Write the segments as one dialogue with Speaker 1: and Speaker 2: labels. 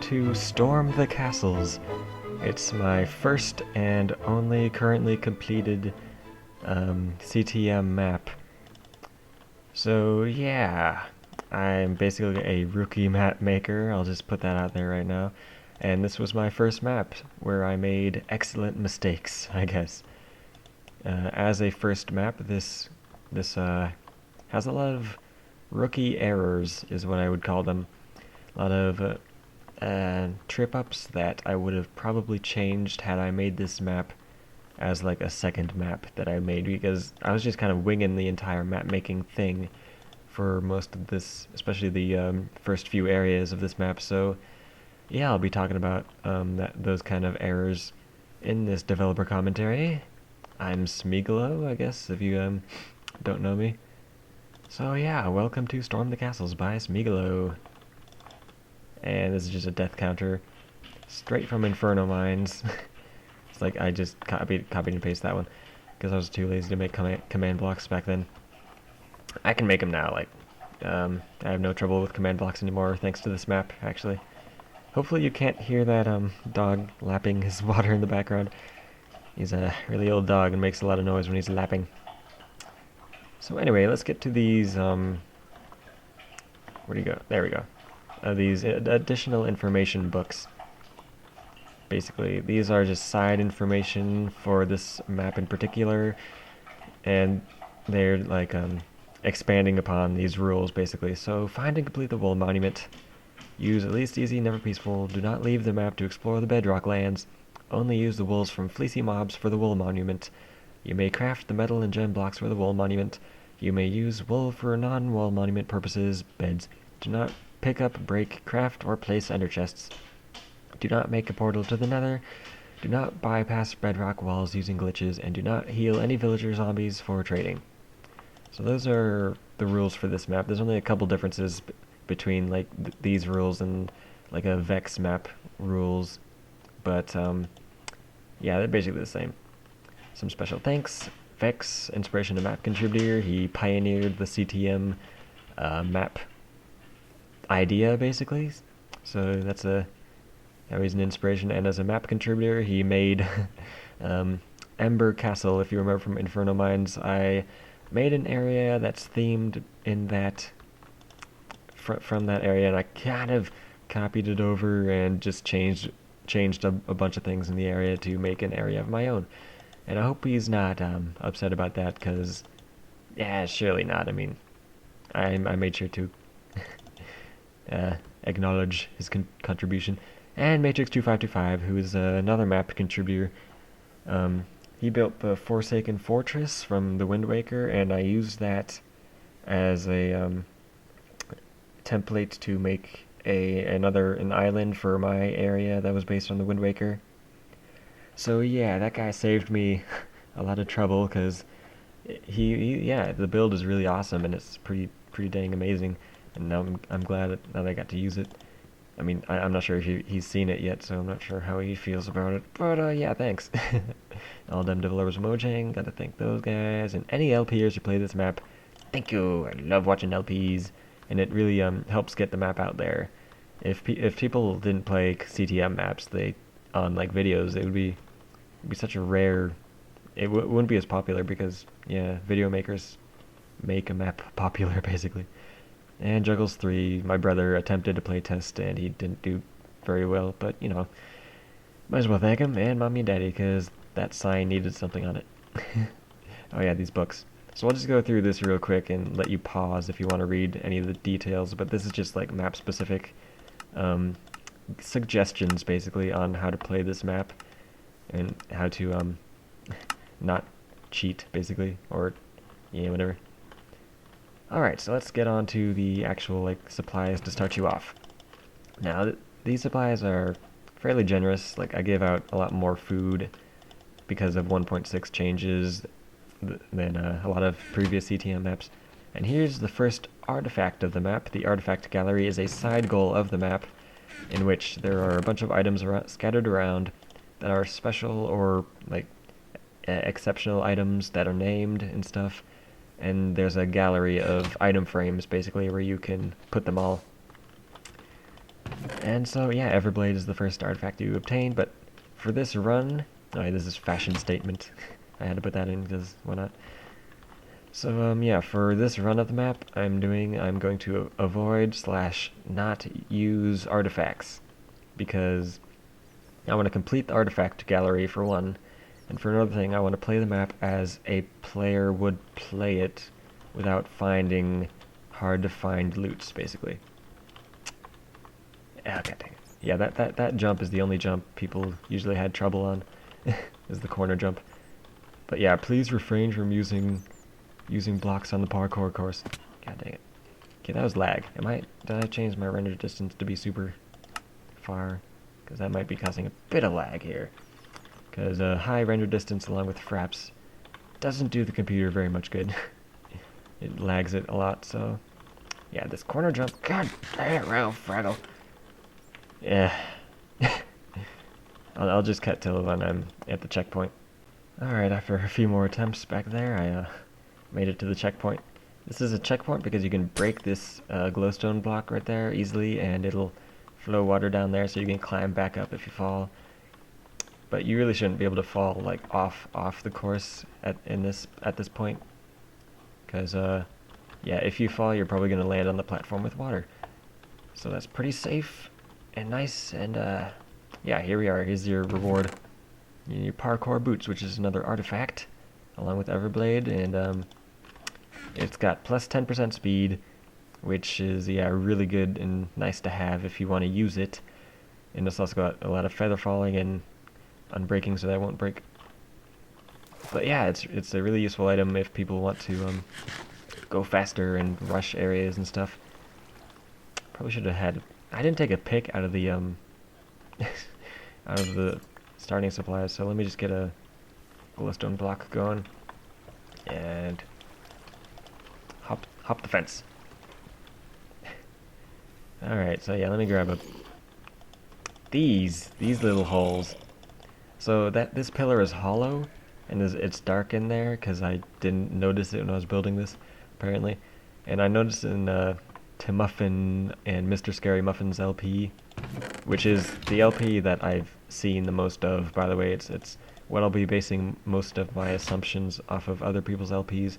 Speaker 1: to Storm the Castles. It's my first and only currently completed CTM map. So yeah, I'm basically a rookie map maker, I'll just put that out there right now. And this was my first map, where I made excellent mistakes, I guess. As a first map, this has a lot of rookie errors, is what I would call them. A lot of trip-ups that I would have probably changed had I made this map as like a second map that I made, because I was just kind of winging the entire map making thing for most of this, especially the first few areas of this map. So yeah, I'll be talking about those kind of errors in this developer commentary. I'm Smigalo, I guess, if you don't know me. So yeah, welcome to Storm the Castles by Smigalo. And this is just a death counter straight from Inferno Mines. It's like I just copied and pasted that one because I was too lazy to make command blocks back then. I can make them now. Like I have no trouble with command blocks anymore thanks to this map, actually. Hopefully you can't hear that dog lapping his water in the background. He's a really old dog and makes a lot of noise when he's lapping. So anyway, let's get to these where do you go? There we go. These additional information books. Basically, these are just side information for this map in particular, and they're like expanding upon these rules, basically. So, find and complete the Wool Monument. Use at least easy, never peaceful. Do not leave the map to explore the bedrock lands. Only use the wools from fleecy mobs for the Wool Monument. You may craft the metal and gem blocks for the Wool Monument. You may use wool for non-Wool Monument purposes, beds. Do not pick up, break, craft, or place ender chests. Do not make a portal to the nether. Do not bypass bedrock walls using glitches, and do not heal any villager zombies for trading. So those are the rules for this map. There's only a couple differences between like these rules and like a Vex map rules, but yeah, they're basically the same. Some special thanks. Vex, inspiration to map contributor. He pioneered the CTM map idea, basically. So that's now he's an inspiration, and as a map contributor, he made Ember Castle. If you remember from Inferno Mines, I made an area that's themed in that from that area, and I kind of copied it over and just changed a bunch of things in the area to make an area of my own. And I hope he's not upset about that, because yeah, surely not. I mean, I made sure to acknowledge his contribution. And Matrix2525, who is another map contributor. He built the Forsaken Fortress from the Wind Waker, and I used that as a template to make an island for my area that was based on the Wind Waker. So yeah, that guy saved me a lot of trouble, because yeah, the build is really awesome, and it's pretty dang amazing. And now I'm glad that I got to use it. I mean, I'm not sure if he's seen it yet, so I'm not sure how he feels about it. But yeah, thanks. All them developers of Mojang, gotta thank those guys. And any LPers who play this map, thank you. I love watching LPs, and it really helps get the map out there. If people didn't play CTM maps, on like videos, it would be such a rare. It wouldn't be as popular, because yeah, video makers make a map popular, basically. And Juggles3, my brother attempted to play test, and he didn't do very well, but, you know, might as well thank him, and Mommy and Daddy, because that sign needed something on it. Oh yeah, these books. So I'll just go through this real quick and let you pause if you want to read any of the details, but this is just like map-specific suggestions, basically, on how to play this map, and how to not cheat, basically, or, yeah, whatever. Alright, so let's get on to the actual like supplies to start you off. Now, these supplies are fairly generous. Like, I gave out a lot more food because of 1.6 changes than a lot of previous CTM maps. And here's the first artifact of the map. The artifact gallery is a side goal of the map, in which there are a bunch of items scattered around that are special or like exceptional items that are named and stuff. And there's a gallery of item frames, basically, where you can put them all. And so, yeah, Everblade is the first artifact you obtain, but for this run... Oh, this is fashion statement. I had to put that in because why not? So, yeah, for this run of the map, I'm going to avoid / not use artifacts, because I want to complete the artifact gallery for one, and for another thing, I want to play the map as a player would play it without finding hard-to-find loots, basically. Okay, dang it. Yeah, that jump is the only jump people usually had trouble on, is the corner jump. But yeah, please refrain from using blocks on the parkour course. God dang it. Okay, that was lag. Did I change my render distance to be super far? Because that might be causing a bit of lag here. Because high render distance along with fraps doesn't do the computer very much good. It lags it a lot, so... Yeah, this corner jump... God damn it, Ralph Fraggle. Yeah. I'll just cut till when I'm at the checkpoint. Alright, after a few more attempts back there, I made it to the checkpoint. This is a checkpoint because you can break this glowstone block right there easily, and it'll flow water down there so you can climb back up if you fall. But you really shouldn't be able to fall like off the course at this point, because yeah, if you fall, you're probably gonna land on the platform with water. So that's pretty safe and nice, and yeah, here we are. Here's your reward. Your parkour boots, which is another artifact, along with Everblade, and it's got plus 10% speed, which is, yeah, really good and nice to have if you want to use it. And it's also got a lot of feather falling and unbreaking, so that won't break. But yeah, it's a really useful item if people want to go faster and rush areas and stuff. Probably should have had... I didn't take a pick out of the out of the starting supplies, so let me just get a glowstone block going and hop the fence. Alright, so yeah, let me grab these little holes. So this pillar is hollow, and it's dark in there because I didn't notice it when I was building this, apparently. And I noticed in Timuffin and Mr. Scary Muffin's LP, which is the LP that I've seen the most of, by the way. It's what I'll be basing most of my assumptions off of other people's LPs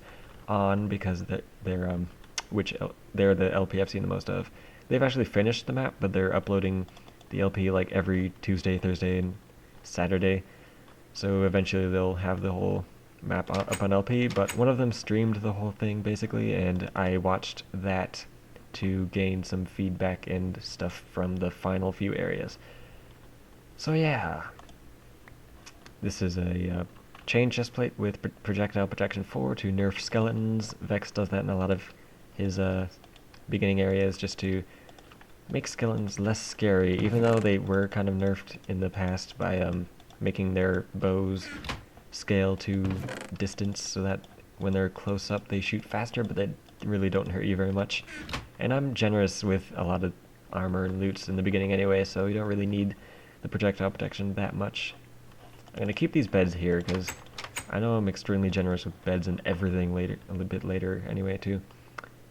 Speaker 1: on, because they're the LP I've seen the most of. They've actually finished the map, but they're uploading the LP like every Tuesday, Thursday, and Saturday. So eventually they'll have the whole map up on LP, but one of them streamed the whole thing basically, and I watched that to gain some feedback and stuff from the final few areas. So yeah, this is a chain chestplate with projectile protection 4 to nerf skeletons. Vex does that in a lot of his beginning areas, just to make skeletons less scary, even though they were kind of nerfed in the past by making their bows scale to distance so that when they're close up they shoot faster, but they really don't hurt you very much. And I'm generous with a lot of armor and loots in the beginning anyway, so you don't really need the projectile protection that much. I'm going to keep these beds here because I know I'm extremely generous with beds and everything later, a little bit later anyway too.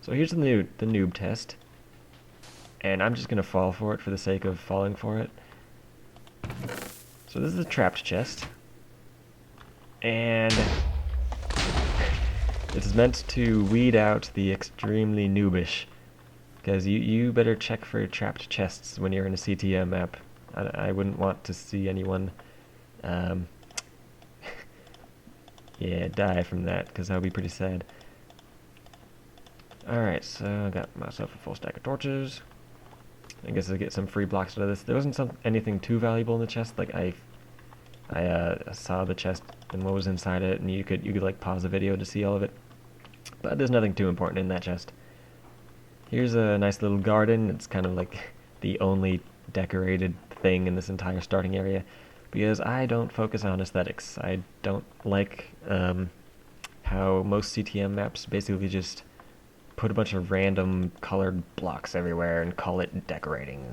Speaker 1: So here's the noob test, and I'm just going to fall for it for the sake of falling for it. So this is a trapped chest, and it's meant to weed out the extremely noobish, because you better check for trapped chests when you're in a CTM map. I wouldn't want to see anyone yeah, die from that, because that would be pretty sad. Alright, so I got myself a full stack of torches. I guess I'll get some free blocks out of this. There wasn't anything too valuable in the chest. Like I saw the chest and what was inside it, and you could like pause the video to see all of it. But there's nothing too important in that chest. Here's a nice little garden. It's kind of like the only decorated thing in this entire starting area, because I don't focus on aesthetics. I don't like how most CTM maps basically just put a bunch of random colored blocks everywhere and call it decorating.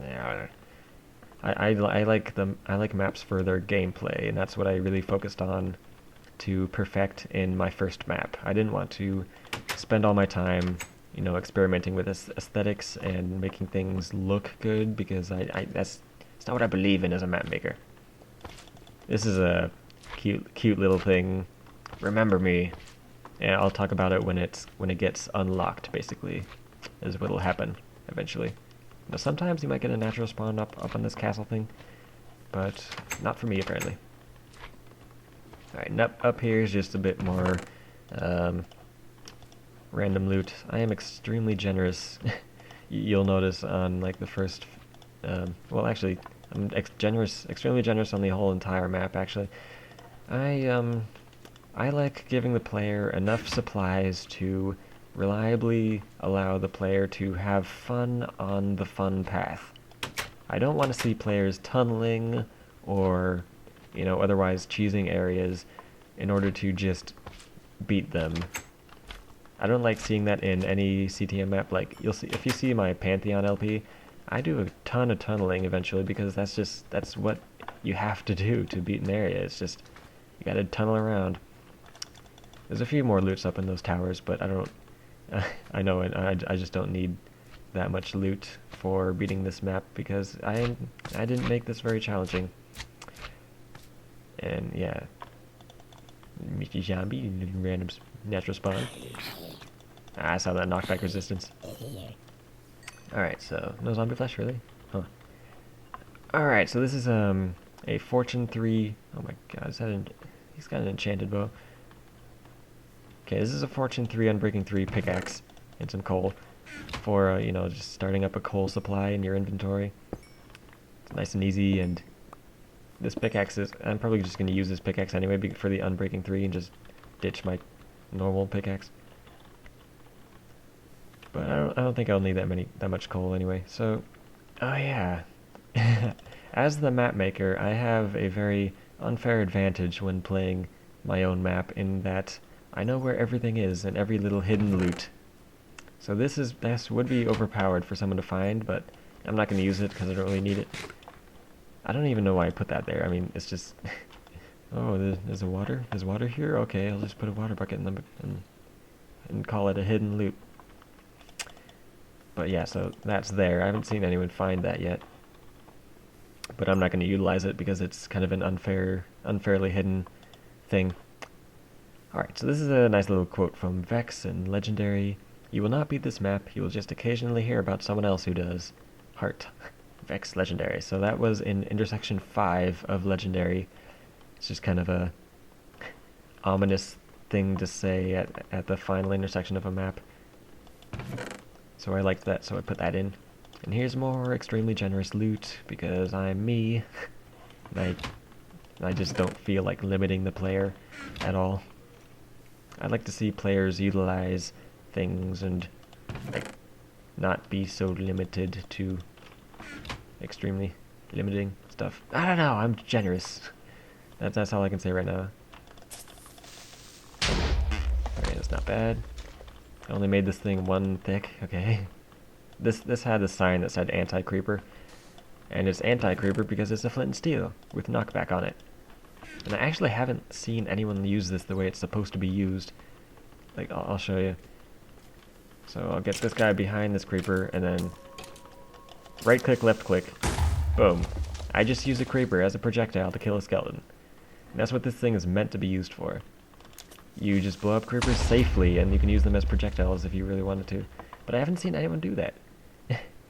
Speaker 1: I like maps for their gameplay, and that's what I really focused on to perfect in my first map. I didn't want to spend all my time you know, experimenting with aesthetics and making things look good, because that's not what I believe in as a map maker. This is a cute little thing. Remember me, and I'll talk about it when it gets unlocked. Basically, is what'll happen eventually. Now, sometimes you might get a natural spawn up on this castle thing, but not for me apparently. All right, and up here is just a bit more random loot. I am extremely generous. You'll notice on like the first, well, actually, I'm extremely generous on the whole entire map. Actually, I like giving the player enough supplies to reliably allow the player to have fun on the fun path. I don't want to see players tunneling or, you know, otherwise cheesing areas in order to just beat them. I don't like seeing that in any CTM map. Like, you'll see, if you see my Pantheon LP, I do a ton of tunneling eventually, because that's what you have to do to beat an area. It's just, you gotta tunnel around. There's a few more loots up in those towers, but I don't, I know it, I just don't need that much loot for beating this map, because I didn't make this very challenging. And yeah, Mickey Zombie, random natural spawn. I saw that knockback resistance. Alright, so no zombie flesh, really? Huh. Alright, so this is a Fortune 3. Oh my god, he's got an enchanted bow. Okay, this is a Fortune 3 Unbreaking 3 pickaxe and some coal for, you know, just starting up a coal supply in your inventory. It's nice and easy, and this pickaxe is, I'm probably just going to use this pickaxe anyway for the Unbreaking 3 and just ditch my normal pickaxe. But I don't think I'll need that much coal anyway. So, oh yeah. As the map maker, I have a very unfair advantage when playing my own map, in that I know where everything is and every little hidden loot. So this would be overpowered for someone to find, but I'm not going to use it because I don't really need it. I don't even know why I put that there. I mean, it's just... oh, there's water? There's water here? Okay, I'll just put a water bucket in them and call it a hidden loot. But yeah, so that's there. I haven't seen anyone find that yet. But I'm not going to utilize it because it's kind of an unfairly hidden thing. Alright, so this is a nice little quote from Vex and Legendary. You will not beat this map, you will just occasionally hear about someone else who does. Heart. Vex Legendary. So that was in intersection 5 of Legendary. It's just kind of a ominous thing to say at the final intersection of a map. So I liked that, so I put that in. And here's more extremely generous loot, because I'm me. And I just don't feel like limiting the player at all. I'd like to see players utilize things and like not be so limited to extremely limiting stuff. I don't know, I'm generous. That's all I can say right now. Alright, that's not bad. I only made this thing 1 thick, okay. This had a sign that said anti-creeper, and it's anti-creeper because it's a flint and steel with knockback on it. And I actually haven't seen anyone use this the way it's supposed to be used. Like, I'll show you. So I'll get this guy behind this creeper, and then right click, left click, boom. I just use a creeper as a projectile to kill a skeleton. And that's what this thing is meant to be used for. You just blow up creepers safely, and you can use them as projectiles if you really wanted to. But I haven't seen anyone do that.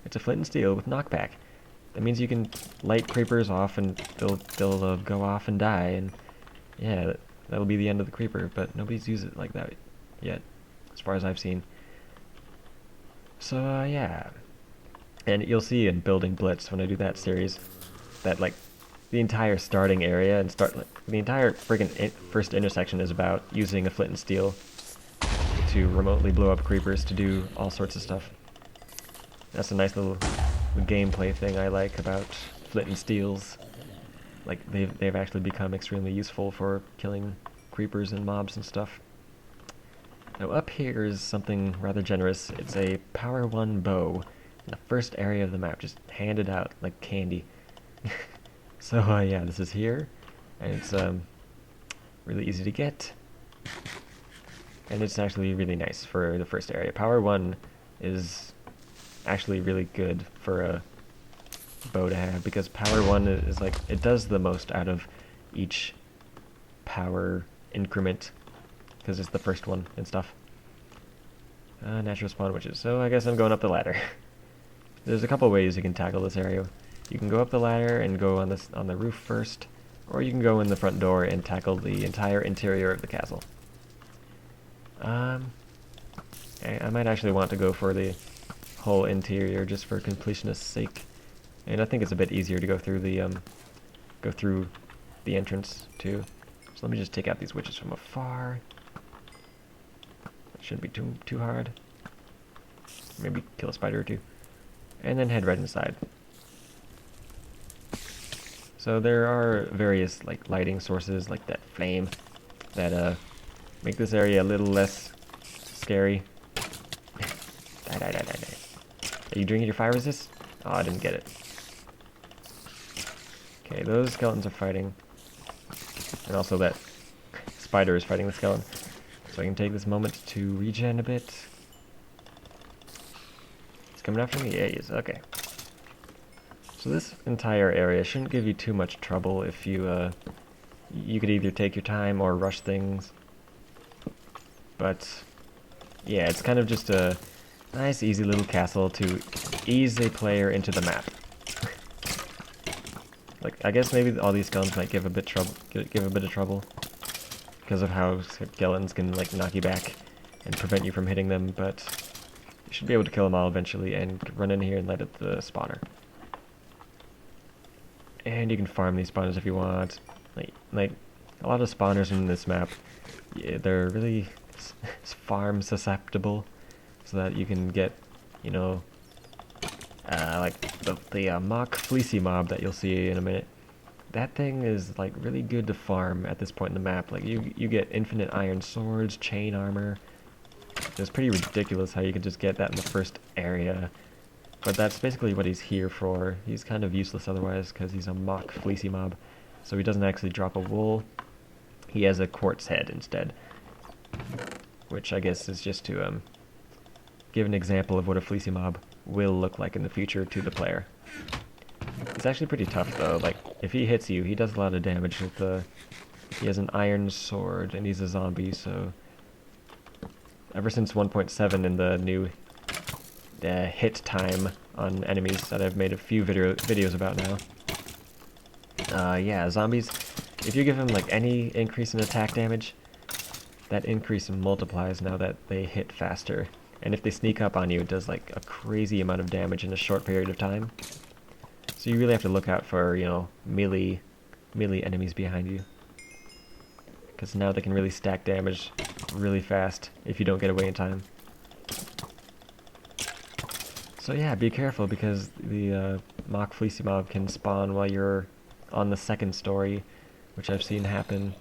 Speaker 1: It's a flint and steel with knockback. That means you can light creepers off, and they'll go off and die, and yeah, that'll be the end of the creeper. But nobody's used it like that yet, as far as I've seen. So yeah, and you'll see in Building Blitz when I do that series that like the entire starting area and the entire friggin' first intersection is about using a flint and steel to remotely blow up creepers to do all sorts of stuff. That's a nice little gameplay thing I like about flint and steels. Like they've actually become extremely useful for killing creepers and mobs and stuff. Now up here is something rather generous. It's a Power 1 bow in the first area of the map, just handed out like candy. So yeah, this is here, and it's really easy to get, and it's actually really nice for the first area. Power 1 is actually really good for a bow to have, because power 1 is like, it does the most out of each power increment, because it's the first one and stuff. Natural spawn witches. So I guess I'm going up the ladder. There's a couple ways you can tackle this area. You can go up the ladder and go on the roof first, or you can go in the front door and tackle the entire interior of the castle. I might actually want to go for the whole interior just for completionist's sake, and I think it's a bit easier to go through the entrance too. So let me just take out these witches from afar. That shouldn't be too hard. Maybe kill a spider or two, and then head right inside. So there are various like lighting sources, like that flame, that make this area a little less scary. Die. Are you drinking your fire resist? Oh, I didn't get it. Okay, those skeletons are fighting. And also that spider is fighting the skeleton. So I can take this moment to regen a bit. It's coming after me? Yeah, he is. Okay. So this entire area shouldn't give you too much trouble if you, you could either take your time or rush things. But, yeah, it's kind of just a nice, easy little castle to ease a player into the map. Like, I guess maybe all these skeletons might give a bit of trouble because of how skeletons can like knock you back and prevent you from hitting them, but you should be able to kill them all eventually and run in here and light up the spawner. And you can farm these spawners if you want. Like a lot of spawners in this map, yeah, they're really farm susceptible, so that you can get, you know, like the mock fleecy mob that you'll see in a minute. That thing is like really good to farm at this point in the map. Like you get infinite iron swords, chain armor. It's pretty ridiculous how you can just get that in the first area. But that's basically what he's here for. He's kind of useless otherwise because he's a mock fleecy mob. So he doesn't actually drop a wool. He has a quartz head instead. Which I guess is just to give an example of what a fleecy mob will look like in the future to the player. It's actually pretty tough though. Like if he hits you, he does a lot of damage with the... He has an iron sword and he's a zombie, so... Ever since 1.7 in the new hit time on enemies that I've made a few videos about now. Yeah, zombies, if you give them like any increase in attack damage, that increase multiplies now that they hit faster. And if they sneak up on you, it does like a crazy amount of damage in a short period of time. So you really have to look out for, you know, melee enemies behind you. Because now they can really stack damage really fast if you don't get away in time. So yeah, be careful because the mock fleecy mob can spawn while you're on the second story, which I've seen happen.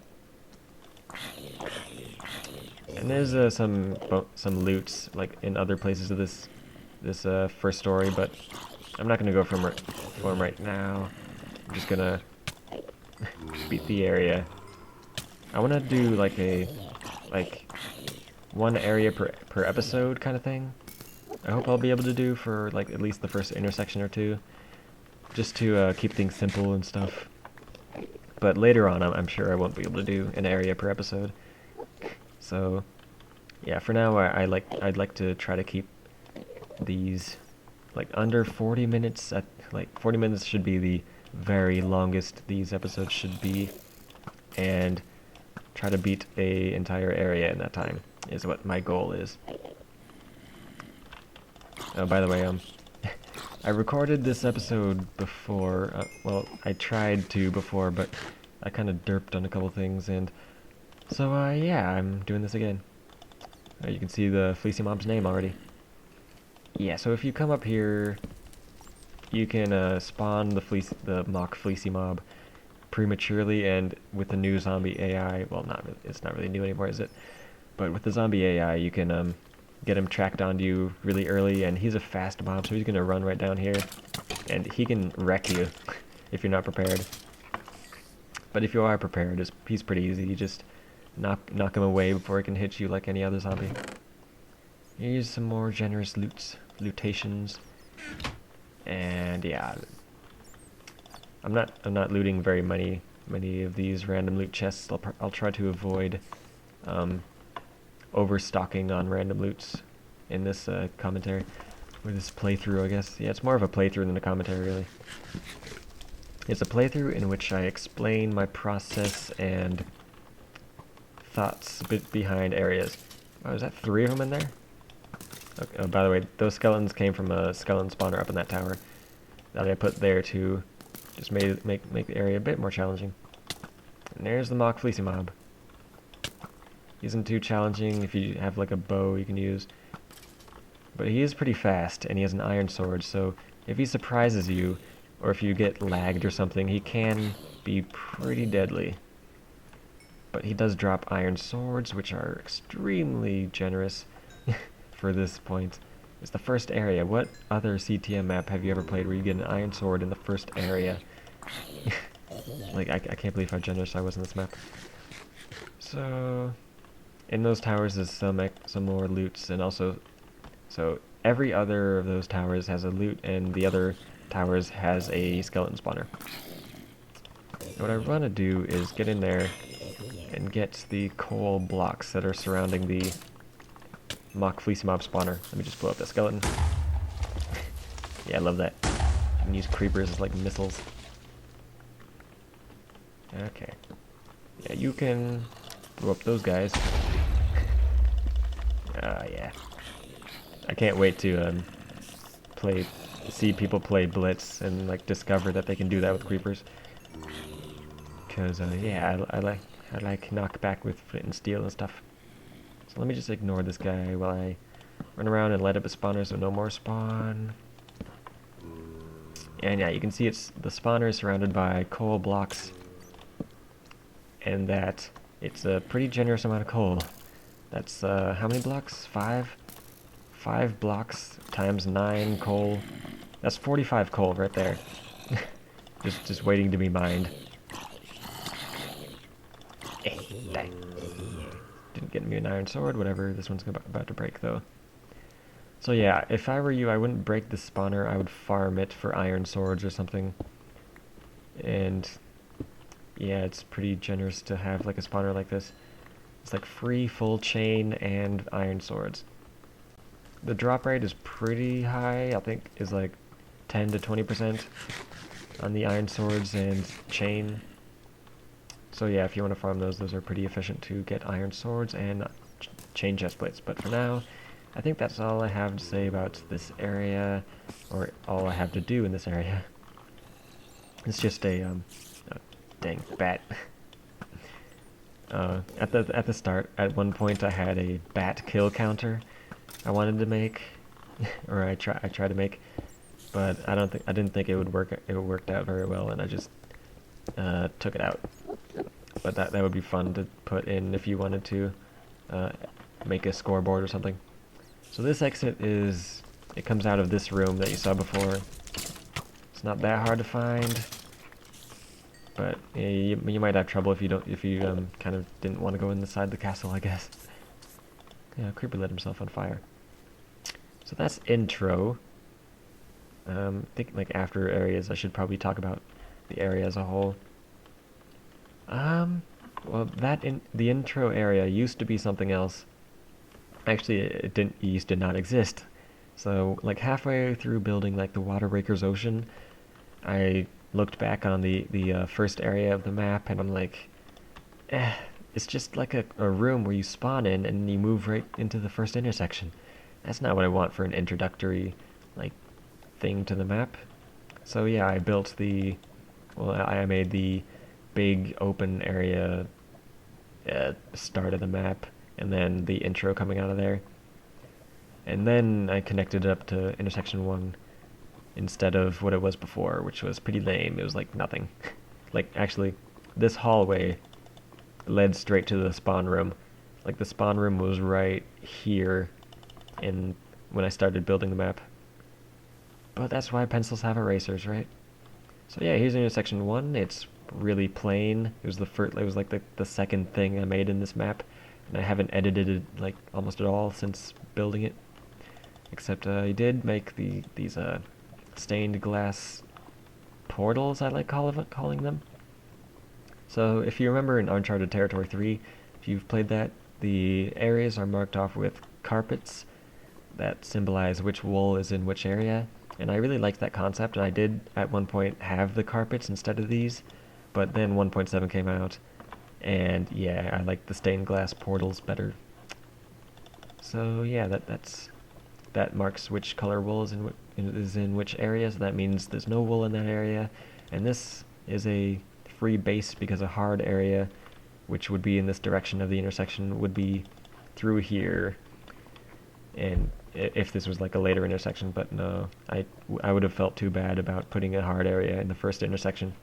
Speaker 1: And there's some loots like in other places of this first story, but I'm not gonna go for them right now. I'm just gonna beat the area. I want to do like one area per episode kind of thing. I hope I'll be able to do for like at least the first intersection or two, just to keep things simple and stuff. But later on, I'm sure I won't be able to do an area per episode. So, yeah, for now, I'd like to try to keep these like under 40 minutes. Like 40 minutes should be the very longest these episodes should be, and try to beat a entire area in that time is what my goal is. Oh, by the way, I recorded this episode before. Well, I tried to before, but I kind of derped on a couple things, and so yeah, I'm doing this again. You can see the fleecy mob's name already. Yeah, so if you come up here, you can spawn the mock fleecy mob prematurely, and with the new zombie AI, well, it's not really new anymore, is it? But with the zombie AI, you can get him tracked onto you really early, and he's a fast mob, so he's gonna run right down here, and he can wreck you if you're not prepared. But if you are prepared, he's pretty easy. You just knock him away before he can hit you like any other zombie. Here's some more generous lootations. And yeah, I'm not looting very many of these random loot chests. I'll try to avoid overstocking on random loots in this commentary, or this playthrough, I guess. Yeah, it's more of a playthrough than a commentary, really. It's a playthrough in which I explain my process and thoughts behind areas. Oh, is that 3 of them in there? Okay, oh, by the way, those skeletons came from a skeleton spawner up in that tower that I put there to just make the area a bit more challenging. And there's the mock fleecy mob. He isn't too challenging if you have like a bow you can use. But he is pretty fast, and he has an iron sword, so if he surprises you, or if you get lagged or something, he can be pretty deadly. But he does drop iron swords, which are extremely generous for this point. It's the first area. What other CTM map have you ever played where you get an iron sword in the first area? Like, I can't believe how generous I was in this map. So, in those towers is some more loots, and also, so every other of those towers has a loot, and the other towers has a skeleton spawner. And what I want to do is get in there and get the coal blocks that are surrounding the mock fleece mob spawner. Let me just blow up that skeleton. Yeah, I love that. You can use creepers as like missiles. Okay. Yeah, you can blow up those guys. Yeah. I can't wait to see people play Blitz and like discover that they can do that with creepers. Cause yeah, I like knockback with flint and steel and stuff. So let me just ignore this guy while I run around and light up a spawner so no more spawn. And yeah, you can see the spawner is surrounded by coal blocks, and that it's a pretty generous amount of coal. That's how many blocks? 5? 5 blocks times 9 coal. That's 45 coal right there. just waiting to be mined. Dang. Didn't get me an iron sword, whatever. This one's about to break though. So yeah, if I were you, I wouldn't break the spawner. I would farm it for iron swords or something. And yeah, it's pretty generous to have like a spawner like this. It's like free full chain and iron swords. The drop rate is pretty high. I think is like 10 to 20% on the iron swords and chain. So yeah, if you want to farm those are pretty efficient to get iron swords and chain chestplates. But for now, I think that's all I have to say about this area, or all I have to do in this area. It's just a dang bat. At the start, at one point, I had a bat kill counter I wanted to make, or I tried to make, but I didn't think it would work. It worked out very well, and I just took it out. But that would be fun to put in if you wanted to make a scoreboard or something. So this exit it comes out of this room that you saw before. It's not that hard to find, but yeah, you might have trouble if you kind of didn't want to go inside the castle, I guess. Yeah, Creeper lit himself on fire. So that's intro. I think like after areas, I should probably talk about the area as a whole. Well, the intro area used to be something else. Actually, it used to not exist. So, like halfway through building like the Water Breakers Ocean, I looked back on the first area of the map, and I'm like, it's just like a room where you spawn in and you move right into the first intersection. That's not what I want for an introductory like thing to the map. So yeah, I made the big open area start of the map, and then the intro coming out of there. And then I connected it up to intersection 1 instead of what it was before, which was pretty lame. It was like nothing. Like actually, this hallway led straight to the spawn room. Like the spawn room was right here when I started building the map. But that's why pencils have erasers, right? So yeah, here's intersection 1. It's really plain. It was like the second thing I made in this map, and I haven't edited it like almost at all since building it. Except he did make these stained glass portals, I like calling them. So if you remember in Uncharted Territory 3, if you've played that, the areas are marked off with carpets that symbolize which wool is in which area. And I really liked that concept, and I did at one point have the carpets instead of these, but then 1.7 came out, and yeah, I like the stained glass portals better. So yeah, that marks which color wool is in which area, so that means there's no wool in that area. And this is a free base because a hard area, which would be in this direction of the intersection, would be through here. And if this was like a later intersection, but no, I would have felt too bad about putting a hard area in the first intersection.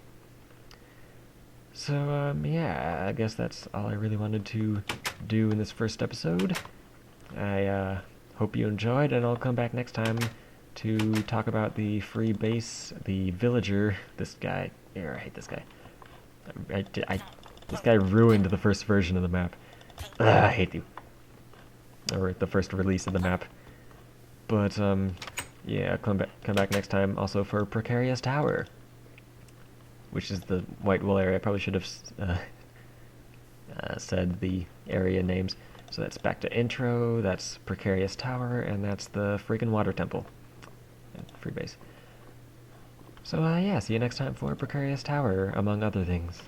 Speaker 1: So, yeah, I guess that's all I really wanted to do in this first episode. I hope you enjoyed, and I'll come back next time to talk about the free base, the villager. This guy. I hate this guy. This guy ruined the first version of the map. I hate you. Or the first release of the map. But, yeah, come back next time also for Precarious Tower, which is the white wool area. I probably should have said the area names. So that's back to intro, that's Precarious Tower, and that's the freaking water temple. Free base. So, yeah, see you next time for Precarious Tower, among other things.